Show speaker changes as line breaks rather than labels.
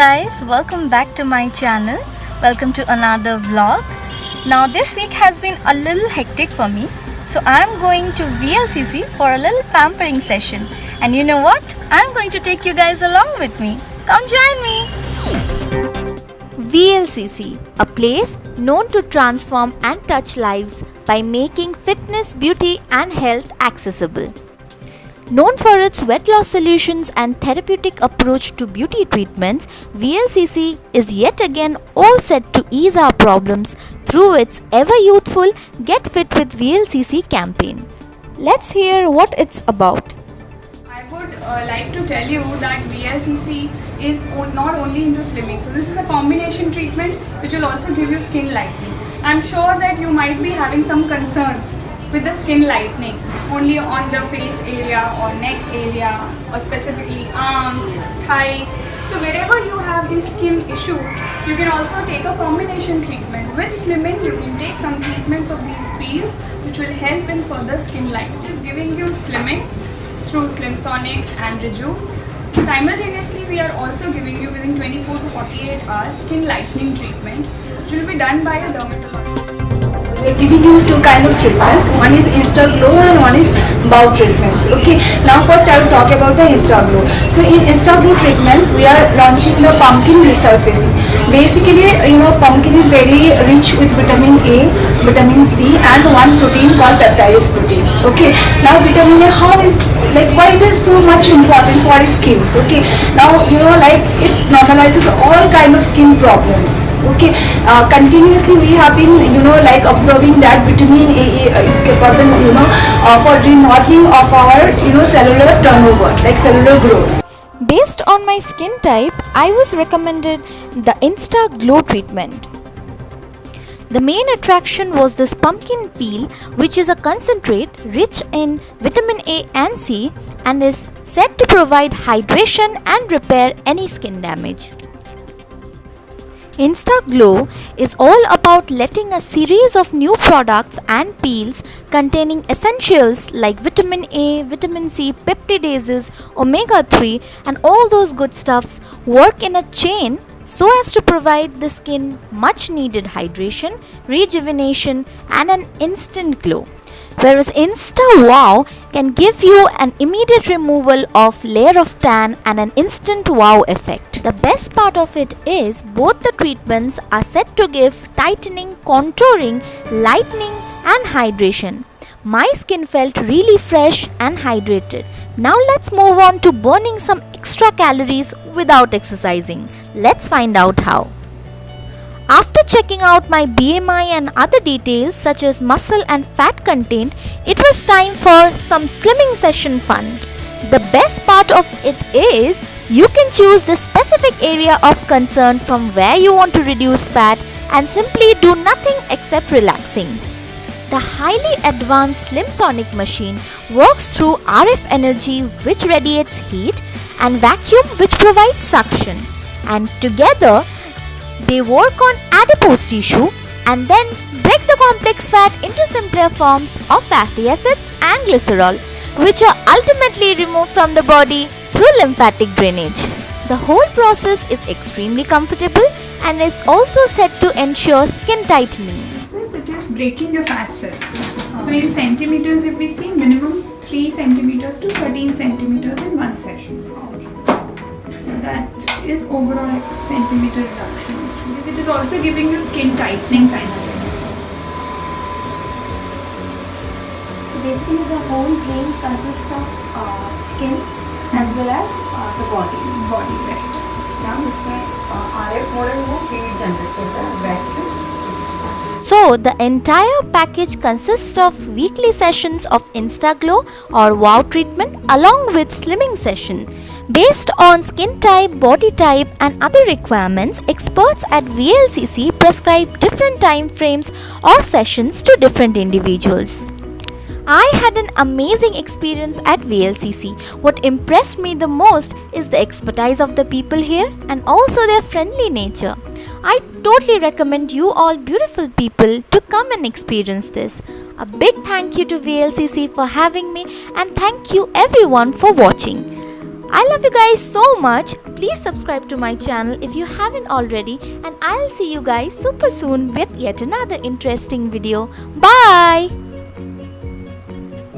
guys, welcome back to my channel. Welcome to another vlog. Now this week has been a little hectic for me, so I'm going to VLCC for a little pampering session. And you know what? I'm going to take you guys along with me. Come join me.
VLCC, a place known to transform and touch lives by making fitness, beauty and health accessible. Known for its weight loss solutions and therapeutic approach to beauty treatments, VLCC is yet again all set to ease our problems through its ever youthful Get Fit with VLCC campaign. Let's hear what it's about.
I would like to tell you that VLCC is not only into slimming. So this is a combination treatment which will also give you skin lightening. I'm sure that you might be having some concerns with the skin lightening only on the face area or neck area or specifically arms, thighs. So wherever you have these skin issues, you can also take a combination treatment. With slimming, you can take some treatments of these peels which will help in further skin light, which is giving you slimming through Slim Sonic and Rejuve. Simultaneously, we are also giving you within 24 to 48 hours skin lightening treatment, which will be done by a dermatologist. We are giving you two kind of treatments. One is Insta Glow and one is bow treatments. Okay. Now first I will talk about the Insta Glow. So in Insta Glow treatments, we are launching the pumpkin resurfacing. Basically, pumpkin is very rich with vitamin A, vitamin C, and one protein called peptidase proteins. Okay. Now vitamin A, why it is so much important for our skins. Okay. Now it normalizes all kind of skin problems. Okay. Continuously we have been observing that vitamin A is capable for remodeling of our cellular turnover, like cellular growth.
Based on my skin type, I was recommended the Insta Glow treatment. The main attraction was this pumpkin peel, which is a concentrate rich in vitamin A and C and is said to provide hydration and repair any skin damage. Insta Glow is all about letting a series of new products and peels containing essentials like vitamin A, vitamin C, peptidases, omega-3 and all those good stuffs work in a chain so as to provide the skin much needed hydration, rejuvenation and an instant glow. Whereas Insta Wow can give you an immediate removal of layer of tan and an instant wow effect. The best part of it is both the treatments are set to give tightening, contouring, lightening and hydration. My skin felt really fresh and hydrated. Now let's move on to burning some extra calories without exercising. Let's find out how. After checking out my BMI and other details such as muscle and fat content, it was time for some slimming session fun. The best part of it is you can choose the specific area of concern from where you want to reduce fat and simply do nothing except relaxing. The highly advanced Slim Sonic machine works through RF energy which radiates heat and vacuum which provides suction, and together they work on adipose tissue and then break the complex fat into simpler forms of fatty acids and glycerol, which are ultimately removed from the body through lymphatic drainage. The whole process is extremely comfortable and is also said to ensure skin tightening.
It is breaking the fat cells. So in centimeters, if we see, minimum 3 centimeters to 13 centimeters in one session. So that is overall centimeter reduction. It is also giving you skin tightening simultaneously.
So basically the whole range consists of skin as well as the body.
Body, right.
Now this way RF model wo heat generated the vacuum.
So the entire package consists of weekly sessions of Insta Glow or Wow treatment along with slimming session. Based on skin type, body type and other requirements, experts at VLCC prescribe different time frames or sessions to different individuals. I had an amazing experience at VLCC. What impressed me the most is the expertise of the people here and also their friendly nature. I totally recommend you all beautiful people to come and experience this. A big thank you to VLCC for having me and thank you everyone for watching. I love you guys so much. Please subscribe to my channel if you haven't already, and I'll see you guys super soon with yet another interesting video. Bye.